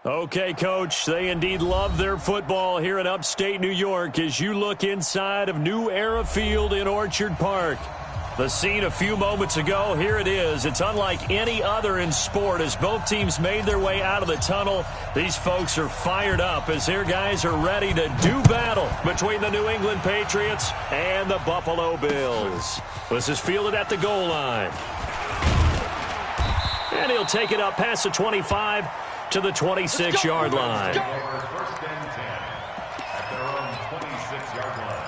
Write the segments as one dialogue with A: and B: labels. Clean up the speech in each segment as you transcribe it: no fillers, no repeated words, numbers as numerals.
A: Okay, Coach, they indeed love their football here in upstate New York as you look inside of New Era Field in Orchard Park. The scene a few moments ago, here it is. It's unlike any other in sport as both teams made their way out of the tunnel. These folks are fired up as their guys are ready to do battle between the New England Patriots and the Buffalo Bills. This is fielded at the goal line. And he'll take it up past the 25 to the 26-yard line.
B: First and 10 at their own 26-yard line.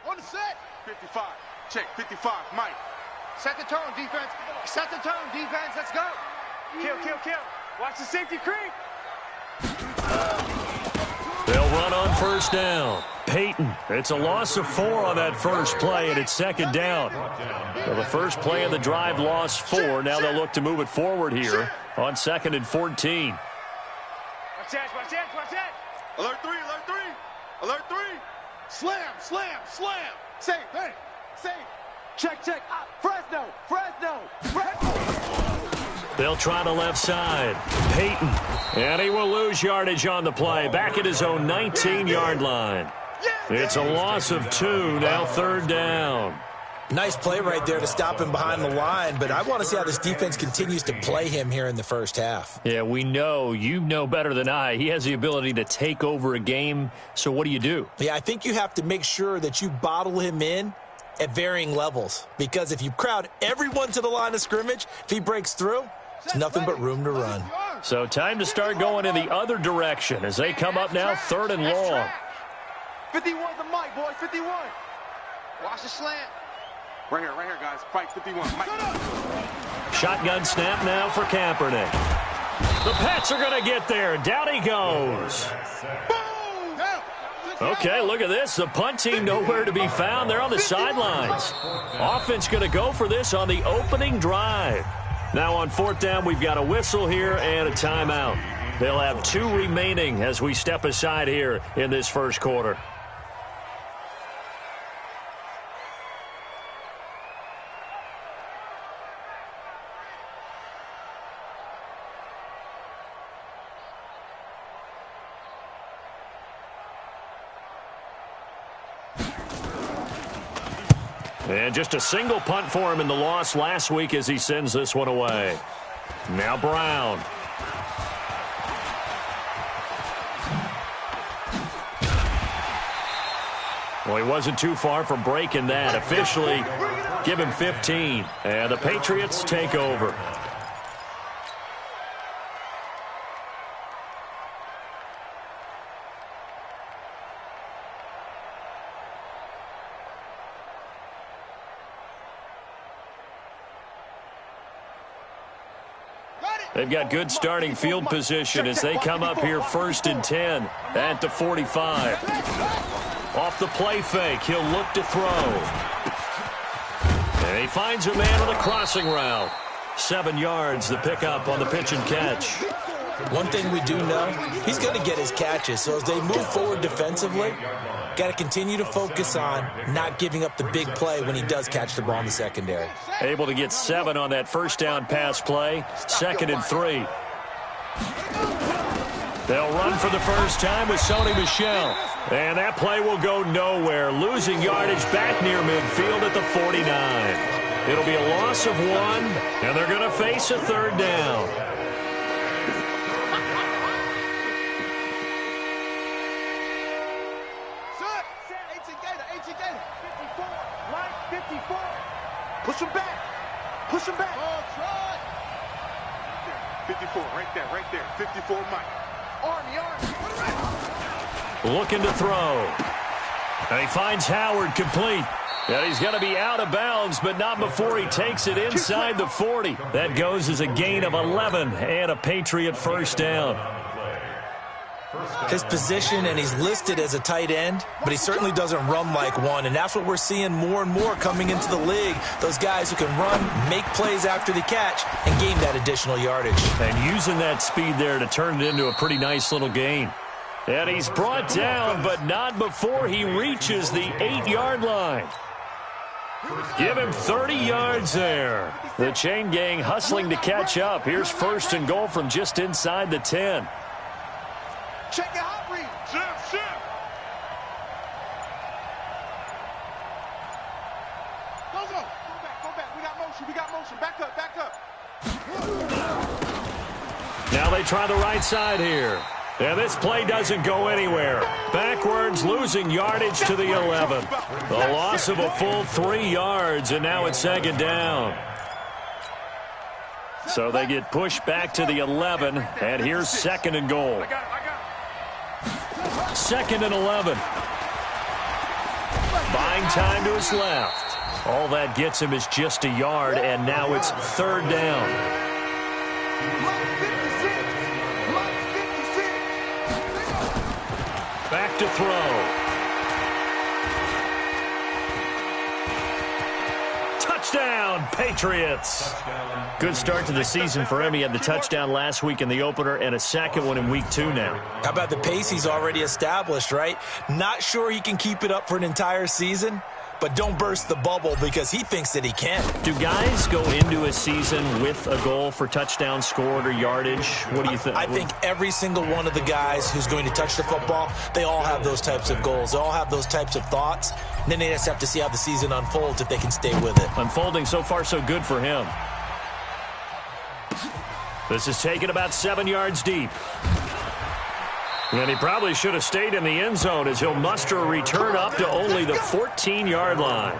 C: On the set. 55. Check. 55. Mike. Set the tone, defense. Set the tone, defense. Let's go. Kill, kill, kill. Watch the safety creep.
A: They'll run on first down. Peyton, it's a loss of 4 on that first play, and it's second down. So the first play of the drive lost 4. Now they'll look to move it forward here on 2nd and 14.
C: Watch that, watch that, watch that. Alert 3, alert 3. Alert 3. Slam, slam, slam. Safe, hey, safe. Check, check. Fresno, Fresno, Fresno.
A: They'll try the left side. Peyton. And he will lose yardage on the play. Back at his own 19-yard line. It's a loss of 2. Now 3rd down.
D: Nice play right there to stop him behind the line, but I want to see how this defense continues to play him here in the first half.
A: Yeah, we know. You know better than I. He has the ability to take over a game. So what do?
D: Yeah, I think you have to make sure that you bottle him in at varying levels, because if you crowd everyone to the line of scrimmage, if he breaks through, it's nothing but room to run.
A: So time to start going in the other direction as they come up now 3rd and long.
C: 51 the mic, boys, 51. Watch the slant. Right here, guys. Fight 51. Mike.
A: Shotgun snap now for Kaepernick. The Pats are going to get there. Down he goes. Okay, look at this. The punt team nowhere to be found. They're on the sidelines. Offense going to go for this on the opening drive. Now on 4th down, we've got a whistle here and a timeout. They'll have 2 remaining as we step aside here in this first quarter. And just a single punt for him in the loss last week as he sends this one away. Now Brown. Well, he wasn't too far from breaking that. Officially, give him 15. And the Patriots take over. They've got good starting field position as they come up here 1st and 10 at the 45. Off the play fake, he'll look to throw. And he finds a man on the crossing route. 7 yards, the pickup on the pitch and catch.
D: One thing we do know, he's going to get his catches. So as they move forward defensively, got to continue to focus on not giving up the big play when he does catch the ball in the secondary.
A: Able to get 7 on that first down pass play. 2nd and 3. They'll run for the first time with Sony Michel. And that play will go nowhere. Losing yardage back near midfield at the 49. It'll be a loss of 1, and they're going to face a 3rd down.
C: Push him back. Push him back. 54, right there. 54, Mike. Army.
A: Looking to throw. And he finds Howard complete. And he's going to be out of bounds, but not before he takes it inside the 40. That goes as a gain of 11 and a Patriot first down.
D: His position, and he's listed as a tight end, but he certainly doesn't run like one, and that's what we're seeing more and more coming into the league. Those guys who can run, make plays after the catch, and gain that additional yardage.
A: And using that speed there to turn it into a pretty nice little gain. And he's brought down, but not before he reaches the 8-yard line. Give him 30 yards there. The chain gang hustling to catch up. Here's 1st and goal from just inside the 10.
C: Check it out, Reed. Shift. Go back. We got motion. Back up.
A: Now they try the right side here. And this play doesn't go anywhere. Backwards, losing yardage to the 11. The loss of a full 3 yards, and now it's 2nd down. So they get pushed back to the 11, and here's 2nd and goal. 2nd and 11. Buying time to his left. All that gets him is just a yard, and now it's 3rd down. Back to throw. Touchdown, Patriots. Good start to the season for him. He had the touchdown last week in the opener and a second one in week 2 now.
D: How about the pace he's already established, right? Not sure he can keep it up for an entire season, but don't burst the bubble because he thinks that he can.
A: Do guys go into a season with a goal for touchdowns scored or yardage? What do you think?
D: I think every single one of the guys who's going to touch the football, they all have those types of goals. They all have those types of thoughts. And then they just have to see how the season unfolds if they can stay with it.
A: Unfolding so far so good for him. This is taken about 7 yards deep. And he probably should have stayed in the end zone as he'll muster a return up to only the 14-yard line.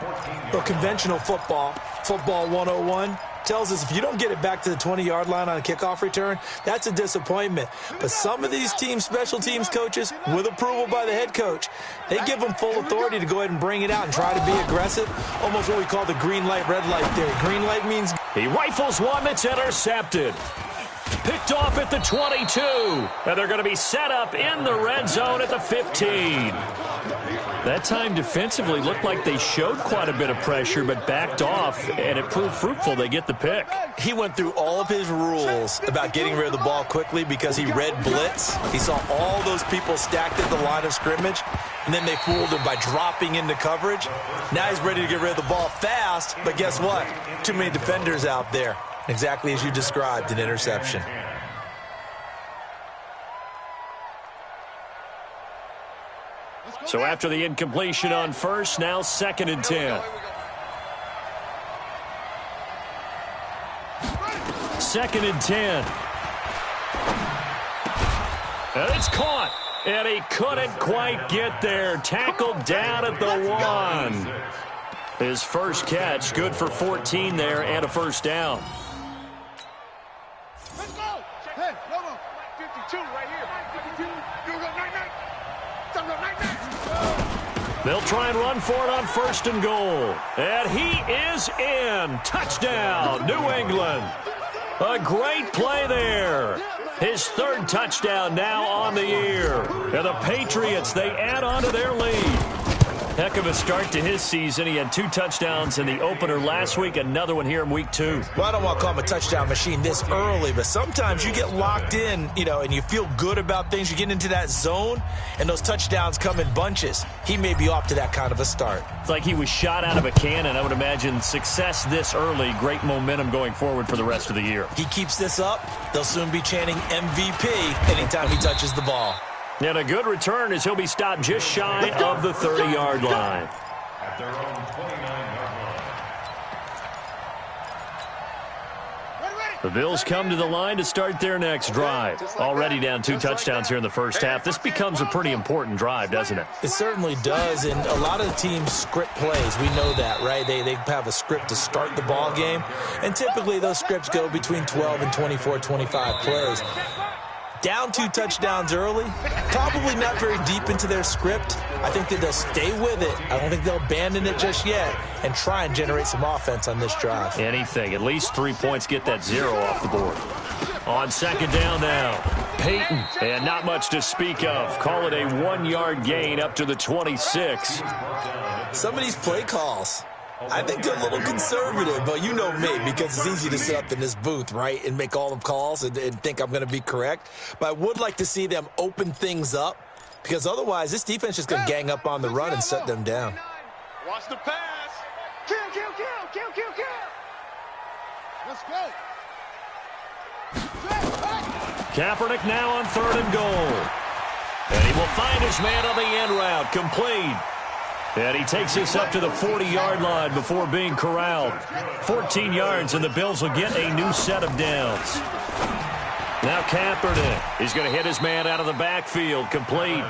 D: Well, conventional football 101, tells us if you don't get it back to the 20-yard line on a kickoff return, that's a disappointment. But some of these teams, special teams coaches, with approval by the head coach, they give them full authority to go ahead and bring it out and try to be aggressive, almost what we call the green light, red light theory. Green light means...
A: He rifles one that's intercepted. Picked off at the 22. And they're going to be set up in the red zone at the 15. That time defensively looked like they showed quite a bit of pressure but backed off, and it proved fruitful. They get the pick.
D: He went through all of his rules about getting rid of the ball quickly because he read blitz. He saw all those people stacked at the line of scrimmage, and then they fooled him by dropping into coverage. Now he's ready to get rid of the ball fast, but guess what? Too many defenders out there. Exactly as you described, an interception.
A: So after the incompletion on first, now 2nd and 10. 2nd and 10. And it's caught. And he couldn't quite get there. Tackled down at the 1. His first catch, good for 14 there and a first down.
C: Let's go. Hey, no. 52 right here. 52.
A: They'll try and run for it on 1st and goal. And he is in. Touchdown, New England. A great play there. His 3rd touchdown now on the year. And the Patriots, they add on to their lead. Heck of a start to his season. He had 2 touchdowns in the opener last week, another one here in week 2.
D: Well, I don't want to call him a touchdown machine this early, but sometimes you get locked in, and you feel good about things. You get into that zone, and those touchdowns come in bunches. He may be off to that kind of a start.
A: It's like he was shot out of a cannon. I would imagine success this early, great momentum going forward for the rest of the year.
D: He keeps this up, they'll soon be chanting MVP anytime he touches the ball.
A: And a good return as he'll be stopped just shy of the 30-yard line.
B: At their own 29-yard line.
A: The Bills come to the line to start their next drive. Already down 2 touchdowns here in the first half. This becomes a pretty important drive, doesn't it?
D: It certainly does, and a lot of the teams script plays. We know that, right? They have a script to start the ball game, and typically those scripts go between 12 and 24, 25 plays. Down 2 touchdowns early, probably not very deep into their script. I think that they'll stay with it. I don't think they'll abandon it just yet and try and generate some offense on this drive.
A: Anything. At least 3 points, get that 0 off the board. On 2nd down now, Peyton. And not much to speak of. Call it a 1-yard gain up to the 26.
D: Some of these play calls, I think they're a little conservative, but you know me, because it's easy to sit up in this booth, right, and make all the calls and think I'm going to be correct. But I would like to see them open things up because otherwise this defense is going to gang up on the run and shut them down.
C: Watch the pass. Kill, kill, kill, kill, kill, kill. Let's go.
A: Kaepernick now on 3rd and goal. And he will find his man on the end route, complete. And he takes this up to the 40-yard line before being corralled. 14 yards, and the Bills will get a new set of downs. Now Kaepernick. He's going to hit his man out of the backfield, complete.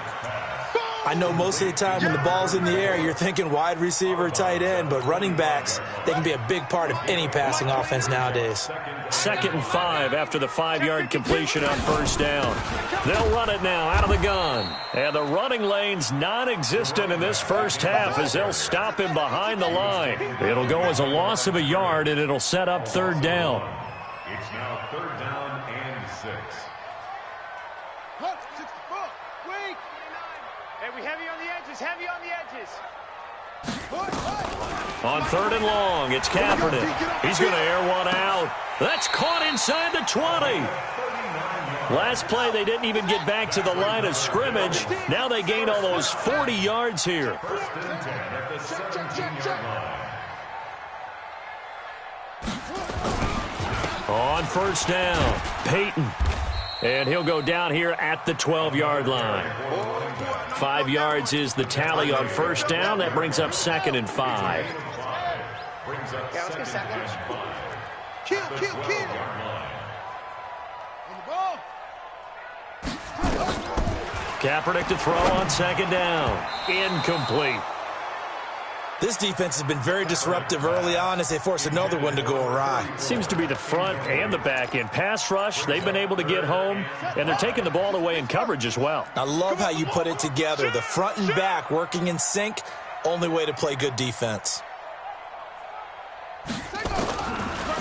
D: I know most of the time when the ball's in the air, you're thinking wide receiver, tight end, but running backs, they can be a big part of any passing offense nowadays.
A: 2nd and 5 after the 5-yard completion on 1st down. They'll run it now out of the gun. And the running lane's non-existent in this first half as they'll stop him behind the line. It'll go as a loss of a yard, and it'll set up 3rd down.
B: It's now 3rd down and 6.
C: Hey, we heavy on the edges, heavy on the edges.
A: On 3rd and long, it's Kaepernick. He's going to air one out. That's caught inside the 20. Last play, they didn't even get back to the line of scrimmage. Now they gain all those 40 yards here.
B: 1st and 10 at the 17-yard line.
A: On 1st down, Peyton. And he'll go down here at the 12-yard line. 5 yards is the tally on 1st down. That brings up 2nd and 5.
B: Brings up 2nd and 5.
C: Kill, kill, kill. On the ball.
A: Kaepernick to throw on 2nd down. Incomplete.
D: This defense has been very disruptive early on as they force another one to go awry.
A: Seems to be the front and the back end. Pass rush, they've been able to get home, and they're taking the ball away in coverage as well.
D: I love how you put it together. The front and back working in sync, only way to play good defense.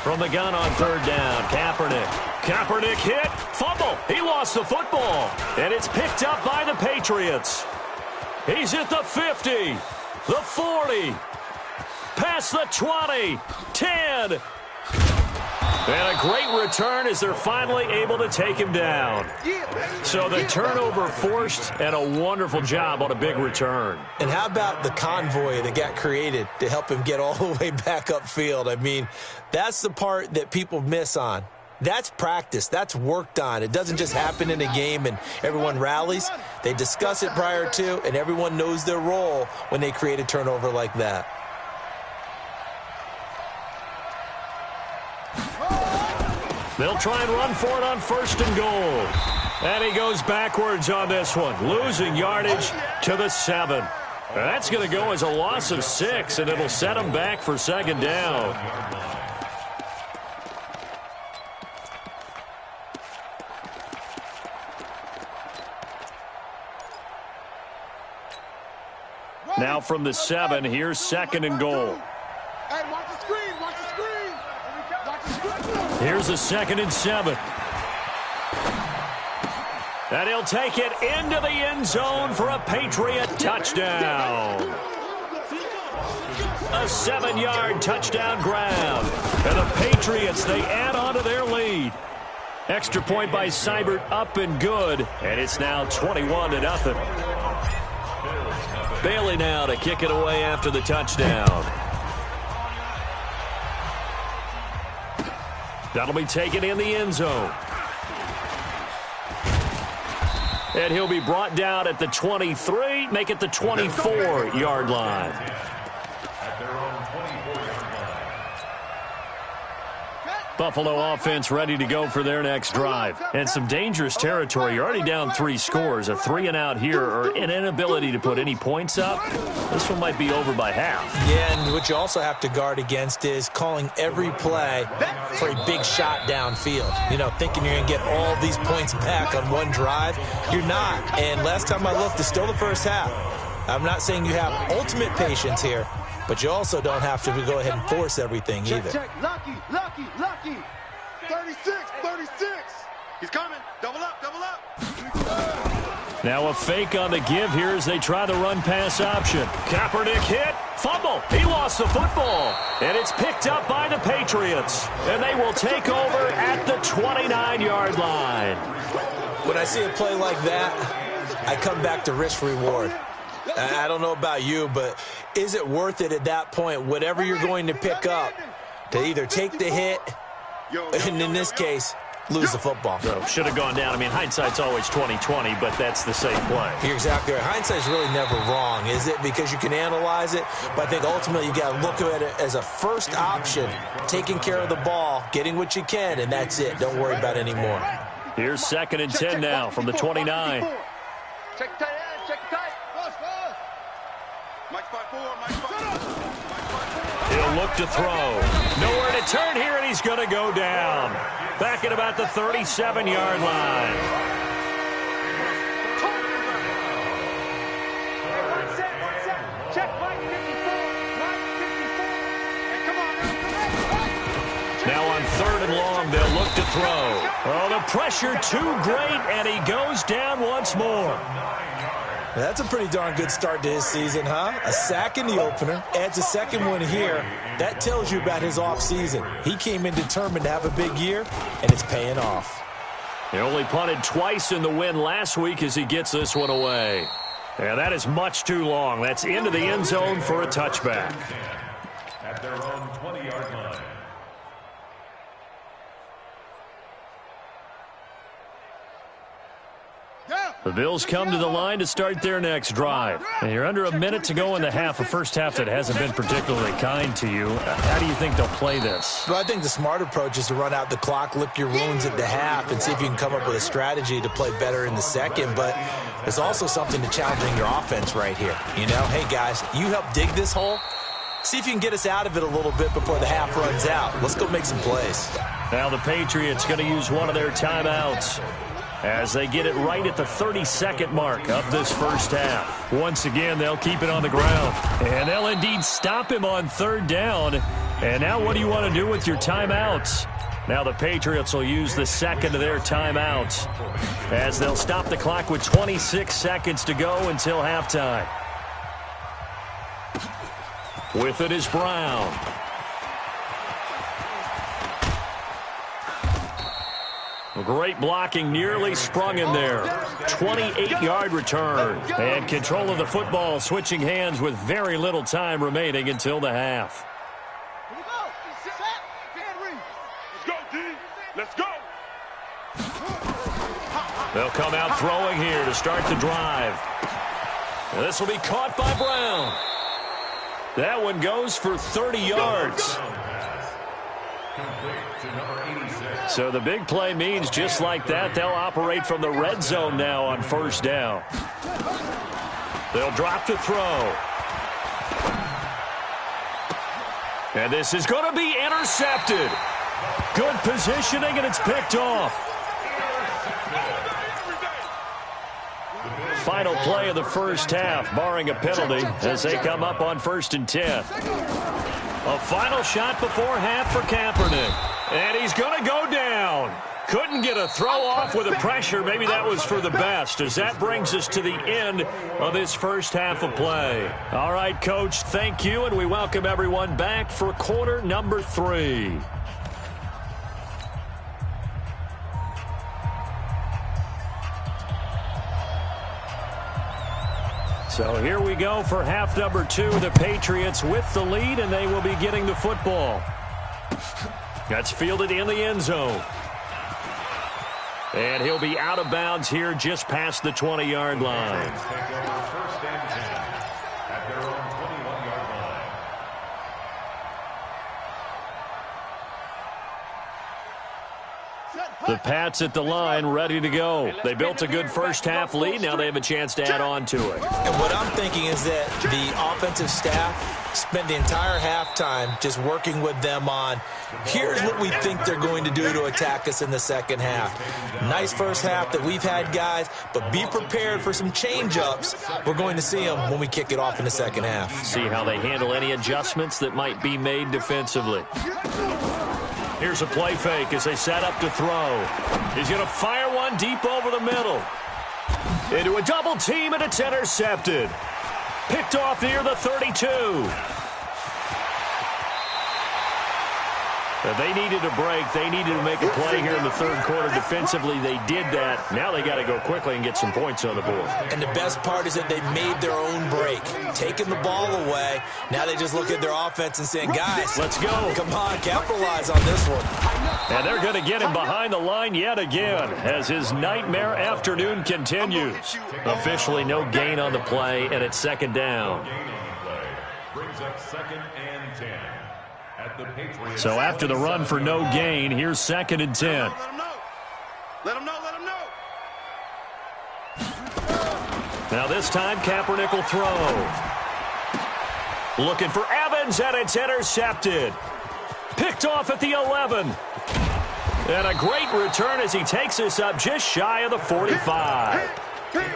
A: From the gun on 3rd down, Kaepernick. Kaepernick hit, fumble. He lost the football, and it's picked up by the Patriots. He's at the 50. The 40, past the 20, 10. And a great return as they're finally able to take him down. So the turnover forced, and a wonderful job on a big return.
D: And how about the convoy that got created to help him get all the way back upfield? I mean, that's the part that people miss on. That's practice. That's worked on. It doesn't just happen in a game and everyone rallies. They discuss it prior to, and everyone knows their role when they create a turnover like that.
A: They'll try and run for it on 1st and goal. And he goes backwards on this one, losing yardage to the 7. That's going to go as a loss of 6, and it'll set him back for 2nd down. Now from the 7, here's 2nd and goal.
C: Hey, watch the screen, watch the screen. Watch the screen.
A: Here's a 2nd and 7. And he'll take it into the end zone for a Patriot touchdown. A 7-yard touchdown grab. And the Patriots, they add on to their lead. Extra point by Seibert, up and good. And it's now 21-0. Bailey now to kick it away after the touchdown. That'll be taken in the end zone. And he'll be brought down at the 23, make it the 24-yard line.
B: At their own 24-yard line.
A: Buffalo offense ready to go for their next drive. And some dangerous territory. You're already down 3 scores. A 3-and-out here, or an inability to put any points up. This one might be over by half.
D: Yeah, and what you also have to guard against is calling every play for a big shot downfield. You know, thinking you're going to get all these points back on one drive. You're not. And last time I looked, it's still the first half. I'm not saying you have ultimate patience here, but you also don't have to go ahead and force everything either.
C: Check. Lucky. 36. He's coming. Double up.
A: Now a fake on the give here as they try the run-pass option. Kaepernick hit, fumble. He lost the football. And it's picked up by the Patriots. And they will take over at the 29-yard line.
D: When I see a play like that, I come back to risk-reward. I don't know about you, but is it worth it at that point, whatever you're going to pick up, to either take the hit, and in this case, lose the football?
A: So should have gone down. I mean, hindsight's always 20/20, but that's the safe play.
D: You're exactly right. Hindsight's really never wrong, is it? Because you can analyze it, but I think ultimately you got to look at it as a first option, taking care of the ball, getting what you can, and that's it. Don't worry about it anymore.
A: Here's 2nd and 10 now from the 29.
C: Check tight end, check tight. Mike 5-4, Mike 5-4.
A: He'll look to throw. Nowhere to turn here, and he's going to go down. Back at about the 37-yard line.
C: Check Mike 54, Mike 54. And come on.
A: Now on 3rd and long, they'll look to throw. Oh, the pressure too great, and he goes down once more.
D: That's a pretty darn good start to his season, huh? A sack in the opener, adds a second one here. That tells you about his offseason. He came in determined to have a big year, and it's paying off.
A: He only punted twice in the win last week as he gets this one away. And that is much too long. That's into the end zone for a touchback.
B: At their own 20-yard line.
A: The Bills come to the line to start their next drive. And you're under a minute to go in the half, a first half that hasn't been particularly kind to you. How do you think they'll play this?
D: Well, I think the smart approach is to run out the clock, lick your wounds at the half, and see if you can come up with a strategy to play better in the second. But there's also something to challenging your offense right here. You know, hey, guys, you help dig this hole. See if you can get us out of it a little bit before the half runs out. Let's go make some plays.
A: Now the Patriots going to use one of their timeouts as they get it right at the 32nd mark of this first half. Once again, they'll keep it on the ground. And they'll indeed stop him on 3rd down. And now what do you want to do with your timeouts? Now the Patriots will use the second of their timeouts as they'll stop the clock with 26 seconds to go until halftime. With it is Brown. Great blocking, nearly sprung him there. 28-yard return. And control of the football, switching hands with very little time remaining until the half.
C: Let's go, D. Let's go.
A: They'll come out throwing here to start the drive. And this will be caught by Brown. That one goes for 30 yards. So the big play means just like that, they'll operate from the red zone now on 1st down. They'll drop to throw. And this is going to be intercepted. Good positioning, and it's picked off. Final play of the first half, barring a penalty, as they come up on 1st and 10. A final shot before half for Kaepernick. And he's going to go down. Couldn't get a throw off with the pressure. Maybe that was for the best, as that brings us to the end of this first half of play. All right, Coach, thank you, and we welcome everyone back for quarter number 3. So here we go for half number 2. The Patriots with the lead, and they will be getting the football. That's fielded in the end zone. And he'll be out of bounds here just past the 20-yard line. The Pats at the line, ready to go. They built a good first half lead. Now they have a chance to add on to it.
D: And what I'm thinking is that the offensive staff spent the entire halftime just working with them on, here's what we think they're going to do to attack us in the second half. Nice first half that we've had, guys, but be prepared for some change-ups. We're going to see them when we kick it off in the second half.
A: See how they handle any adjustments that might be made defensively. Here's a play fake as they set up to throw. He's going to fire one deep over the middle. Into a double team, and it's intercepted. Picked off near the 32. They needed a break. They needed to make a play here in the third quarter. Defensively, they did that. Now they got to go quickly and get some points on the board.
D: And the best part is that they made their own break, taking the ball away. Now they just look at their offense and saying, guys,
A: let's go.
D: Come on, capitalize on this one.
A: And they're going to get him behind the line yet again as his nightmare afternoon continues. Officially no gain on the play, and it's second down.
B: Brings up 2nd and 10.
A: So after the run for no gain, here's 2nd and 10.
C: Let him know.
A: Now this time, Kaepernick will throw. Looking for Evans, and it's intercepted. Picked off at the 11. And a great return as he takes this up just shy of the 45.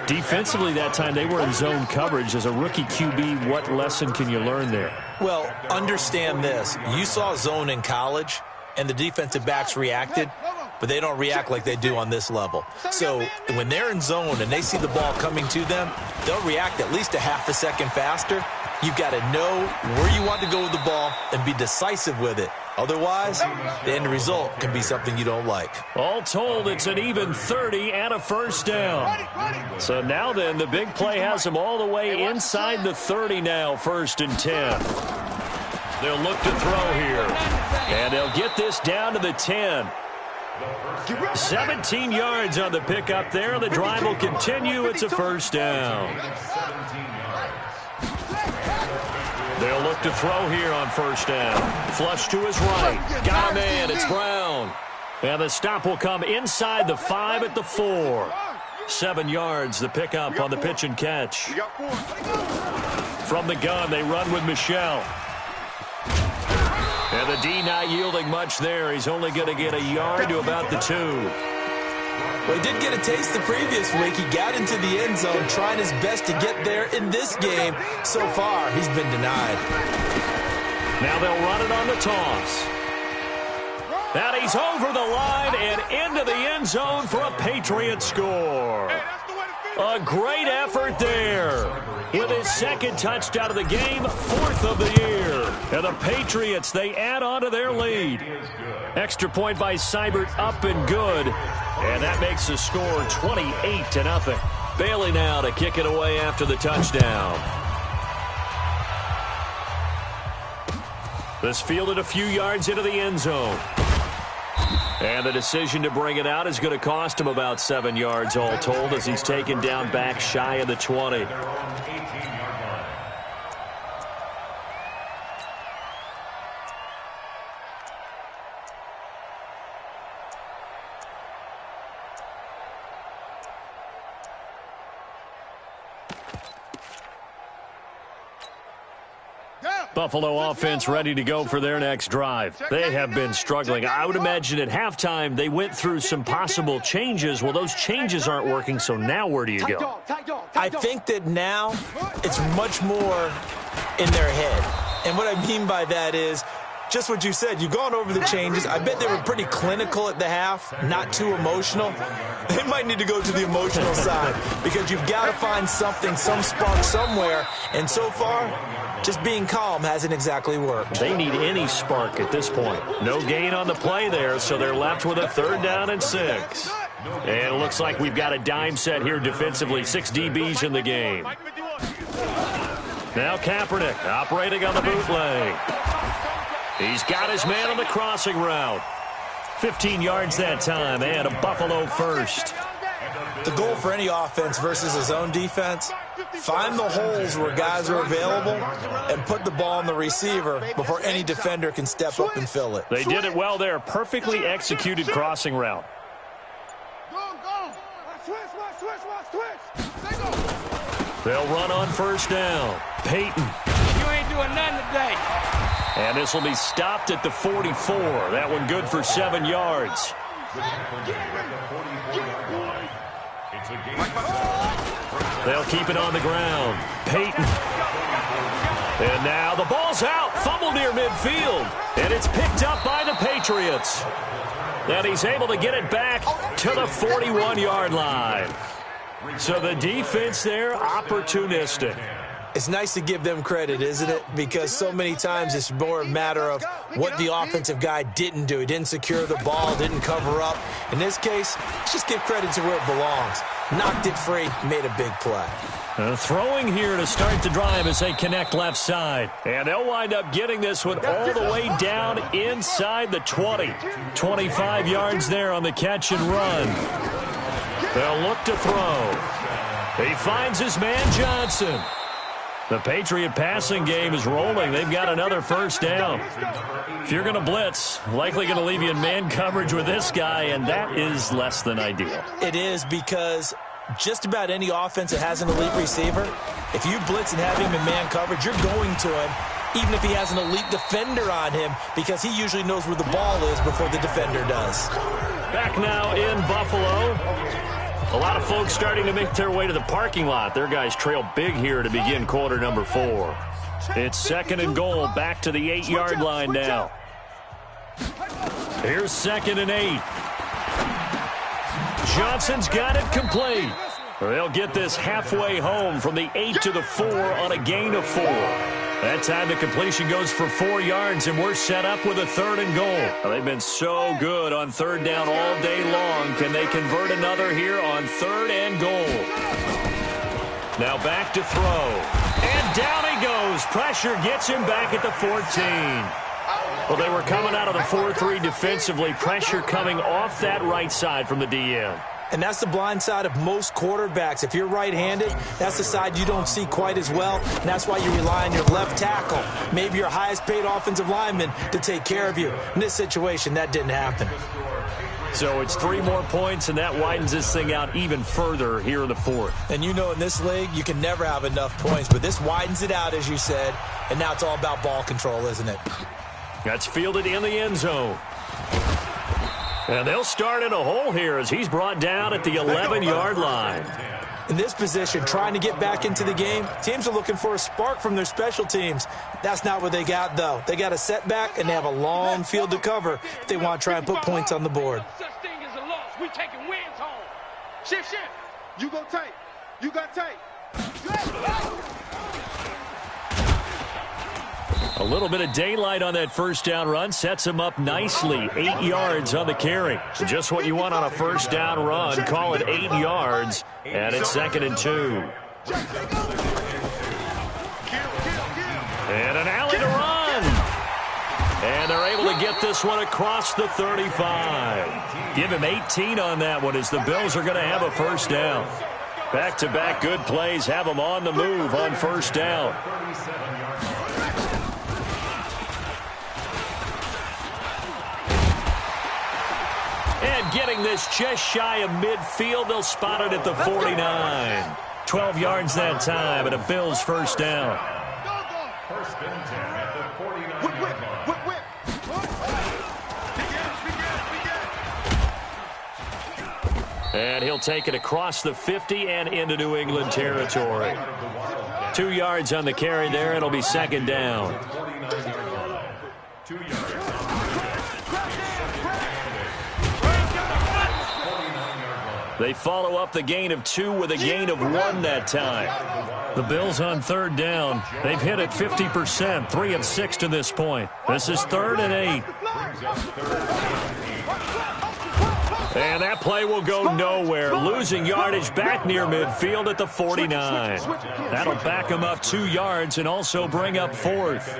A: Defensively that time, they were in zone coverage. As a rookie QB, what lesson can you learn there?
D: Well, understand this. You saw zone in college, and the defensive backs reacted, but they don't react like they do on this level. So when they're in zone and they see the ball coming to them, they'll react at least a half a second faster. You've got to know where you want to go with the ball and be decisive with it. Otherwise, the end result can be something you don't like.
A: All told, it's an even 30 and a first down. So now then, the big play has them all the way inside the 30 now, 1st and 10. They'll look to throw here. And they'll get this down to the 10. 17 yards on the pickup there. The drive will continue. It's a first down. They'll look to throw here on first down. Flush to his right. Got a man. It's Brown. And the stop will come inside the 5 at the 4. 7 yards, the pickup on the pitch and catch. From the gun, they run with Michelle. And the D not yielding much there. He's only going to get a yard to about the 2.
D: Well, he did get a taste the previous week. He got into the end zone, trying his best to get there in this game. So far, he's been denied.
A: Now they'll run it on the toss. And he's over the line and into the end zone for a Patriot score. A great effort there. With his 2nd touchdown of the game, 4th of the year. And the Patriots, they add on to their lead. Extra point by Seibert, up and good. And that makes the score 28-0. Bailey now to kick it away after the touchdown. This fielded a few yards into the end zone. And the decision to bring it out is going to cost him about 7 yards all told as he's taken down back shy of the 20. Buffalo offense ready to go for their next drive. They have been struggling. I would imagine at halftime they went through some possible changes. Well, those changes aren't working, so now where do you go?
D: I think that now it's much more in their head. And what I mean by that is just what you said. You've gone over the changes. I bet they were pretty clinical at the half, not too emotional. They might need to go to the emotional side because you've got to find something, some spark somewhere. And so far, just being calm hasn't exactly worked.
A: They need any spark at this point. No gain on the play there, so they're left with a 3rd down and 6. And it looks like we've got a dime set here defensively. 6 DBs in the game. Now Kaepernick operating on the bootleg. He's got his man on the crossing route. 15 yards that time and a Buffalo first.
D: The goal for any offense versus a zone defense, find the holes where guys are available and put the ball on the receiver before any defender can step up and fill it.
A: They did it well there. Perfectly executed crossing route. They'll run on first down. Peyton.
E: You ain't doing nothing today.
A: And this will be stopped at the 44. That one good for 7 yards. They'll keep it on the ground. Peyton. And now the ball's out. Fumble near midfield. And it's picked up by the Patriots. And he's able to get it back to the 41-yard line. So the defense there, opportunistic.
D: It's nice to give them credit, isn't it? Because so many times it's more a matter of what the offensive guy didn't do. He didn't secure the ball, didn't cover up. In this case, let's just give credit to where it belongs. Knocked it free, made a big play.
A: Throwing here to start the drive as they connect left side. And they'll wind up getting this one all the way down inside the 20. 25 yards there on the catch and run. They'll look to throw. He finds his man Johnson. The Patriot passing game is rolling. They've got another first down. If you're going to blitz, likely going to leave you in man coverage with this guy, and that is less than ideal.
D: It is, because just about any offense that has an elite receiver, if you blitz and have him in man coverage, you're going to him, even if he has an elite defender on him, because he usually knows where the ball is before the defender does.
A: Back now in Buffalo. A lot of folks starting to make their way to the parking lot. Their guys trail big here to begin quarter number 4. It's second and goal, back to the 8-yard line now. Here's second and 8. Johnson's got it complete. They'll get this halfway home from the 8 to the 4 on a gain of 4. That time the completion goes for 4 yards, and we're set up with a third and goal. They've been so good on third down all day long. Can they convert another here on third and goal? Now back to throw. And down he goes. Pressure gets him back at the 14. Well, they were coming out of the 4-3 defensively. Pressure coming off that right side from the DM.
D: And that's the blind side of most quarterbacks. If you're right-handed, that's the side you don't see quite as well. And that's why you rely on your left tackle, maybe your highest-paid offensive lineman, to take care of you. In this situation, that didn't happen.
A: So it's 3 more points, and that widens this thing out even further here in the 4th.
D: And you know, in this league, you can never have enough points. But this widens it out, as you said. And now it's all about ball control, isn't it?
A: That's fielded in the end zone. And they'll start in a hole here as he's brought down at the 11-yard line.
D: In this position, trying to get back into the game, teams are looking for a spark from their special teams. That's not what they got, though. They got a setback, and they have a long field to cover if they want to try and put points on the board.
E: Such thing as a loss. We taking wins home.
C: Shift. You go tight. You got tight.
A: A little bit of daylight on that first down run sets him up nicely. 8 yards on the carry. Just what you want on a first down run. Call it 8 yards, and it's second and 2. And an alley to run. And they're able to get this one across the 35. Give him 18 on that one as the Bills are going to have a first down. Back-to-back good plays have them on the move on first down. And getting this just shy of midfield, they'll spot it at the 49. 12 yards that time, and a Bills first down.
B: First and 10 at the 49-yard line.
A: And he'll take it across the 50 and into New England territory. 2 yards on the carry there. It'll be second down. 2 yards. They follow up the gain of 2 with a gain of 1 that time. The Bills on third down. They've hit it 50%, 3 of 6 to this point. This is 3rd and 8. And that play will go nowhere. Losing yardage back near midfield at the 49. That'll back them up 2 yards and also bring up 4th.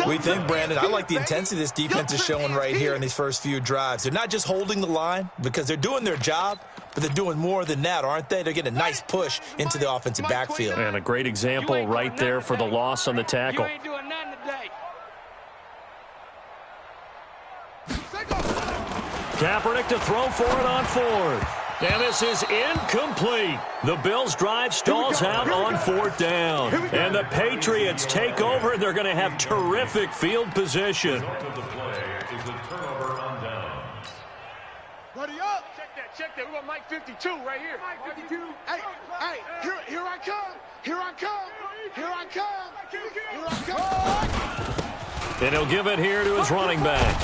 D: We think, Brandon, I like the intensity this defense is showing right here in these first few drives. They're not just holding the line because they're doing their job, but they're doing more than that, aren't they? They're getting a nice push into the offensive backfield.
A: And a great example right there for the loss on the tackle.
E: You ain't doing nothing today.
A: Kaepernick to throw for it on 4th. And this is incomplete. The Bills' drive stalls out on 4th down. And the Patriots take over. They're going to have terrific field position.
C: Buddy up.
E: Check that. We're going to Mike 52 right here.
C: Mike 52. Hey, here I come. Here I come. Here I come. Here I come.
A: And he'll give it here to his running back.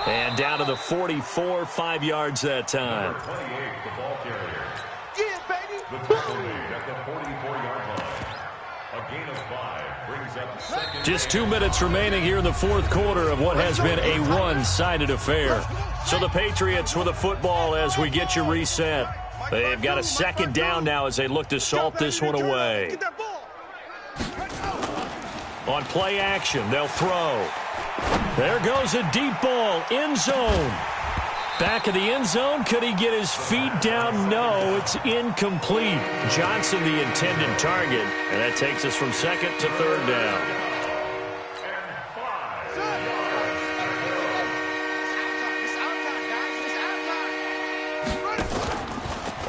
A: And down to the 44, 5 yards that time.
B: 28, the ball carrier.
C: Yeah, baby.
B: The tackle made at the 44-yard line. A gain of 5 brings up second.
A: Just 2 minutes remaining here in the fourth quarter of what has been a one-sided affair. So the Patriots with the football as we get you reset. They've got a second down now as they look to salt this one away. On play action, they'll throw. There goes a deep ball, end zone. Back of the end zone, could he get his feet down? No, it's incomplete. Johnson the intended target, and that takes us from second to third down.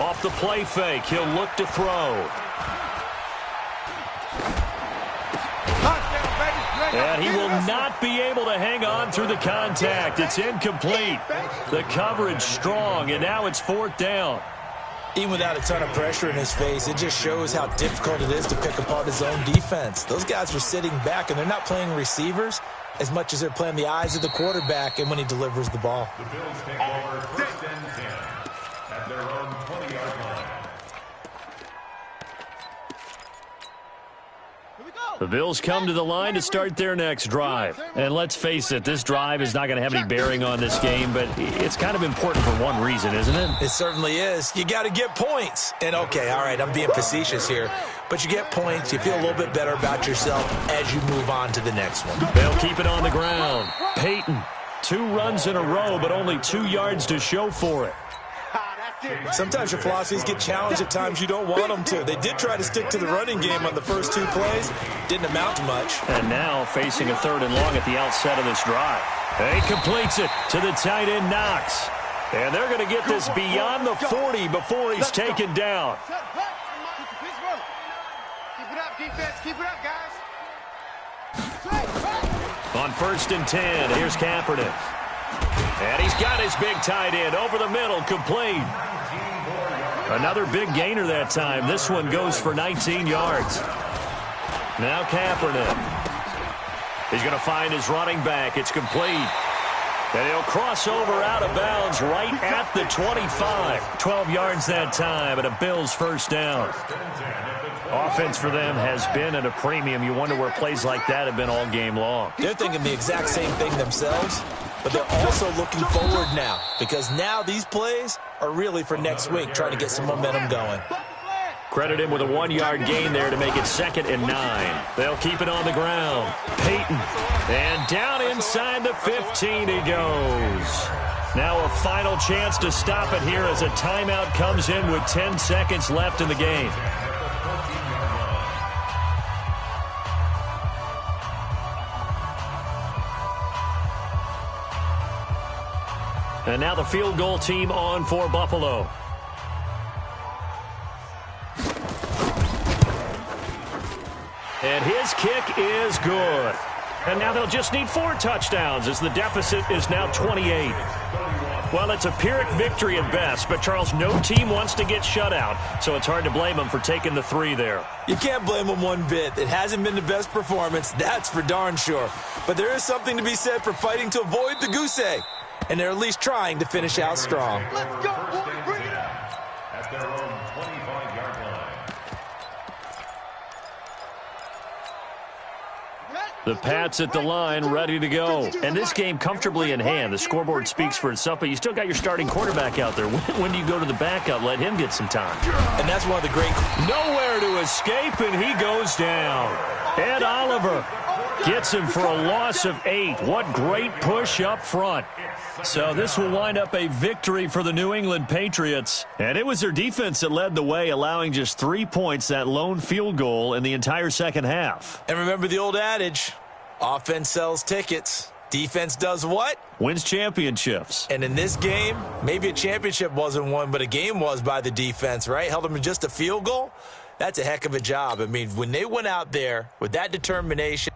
A: Off the play fake, he'll look to throw. And he will not be able to hang on through the contact. It's incomplete. The coverage strong, and now it's fourth down.
D: Even without a ton of pressure in his face, it just shows how difficult it is to pick apart his own defense. Those guys are sitting back, and they're not playing receivers as much as they're playing the eyes of the quarterback and when he delivers the ball.
B: The Bills take over first and 10 at their own 20-yard line.
A: The Bills come to the line to start their next drive. And let's face it, this drive is not going to have any bearing on this game, but it's kind of important for one reason, isn't it?
D: It certainly is. You got to get points. And, okay, all right, I'm being facetious here, but you get points, you feel a little bit better about yourself as you move on to the next one.
A: They'll keep it on the ground. Peyton, 2 runs in a row, but only 2 yards to show for it.
D: Sometimes your philosophies get challenged at times you don't want them to. They did try to stick to the running game on the first 2 plays. Didn't amount to much.
A: And now facing a 3rd and long at the outset of this drive. He completes it to the tight end, Knox. And they're going to get this beyond the 40 before he's taken down.
C: Keep it up, defense. Keep it up, guys.
A: On 1st and 10, here's Kaepernick. And he's got his big tight end over the middle, complete. Another big gainer that time. This one goes for 19 yards. Now Kaepernick. He's going to find his running back. It's complete. And he'll cross over out of bounds right at the 25. 12 yards that time, and a Bills first down. Offense for them has been at a premium. You wonder where plays like that have been all game long.
D: They're thinking the exact same thing themselves, but they're also looking forward now because now these plays are really for next week, trying to get some momentum going.
A: Credit him with a 1-yard gain there to make it 2nd and 9. They'll keep it on the ground. Peyton. And down inside the 15 he goes. Now a final chance to stop it here as a timeout comes in with 10 seconds left in the game. And now the field goal team on for Buffalo. And his kick is good. And now they'll just need 4 touchdowns as the deficit is now 28. Well, it's a Pyrrhic victory at best, but Charles, no team wants to get shut out, so it's hard to blame them for taking the 3 there.
D: You can't blame them one bit. It hasn't been the best performance, that's for darn sure. But there is something to be said for fighting to avoid the goose egg. And they're at least trying to finish out strong.
C: Let's go, boy. Bring it up.
B: At their own 25-yard line.
A: The Pats at the line, ready to go. And this game comfortably in hand. The scoreboard speaks for itself, but you still got your starting quarterback out there. When do you go to the backup? Let him get some time.
D: And that's one of the great...
A: Nowhere to escape, and he goes down. Ed Oliver gets him for a loss of 8. What great push up front. So this will wind up a victory for the New England Patriots. And it was their defense that led the way, allowing just 3 points, that lone field goal in the entire second half.
D: And remember the old adage, offense sells tickets. Defense does what?
A: Wins championships.
D: And in this game, maybe a championship wasn't won, but a game was by the defense, right? Held them to just a field goal. That's a heck of a job. I mean, when they went out there with that determination,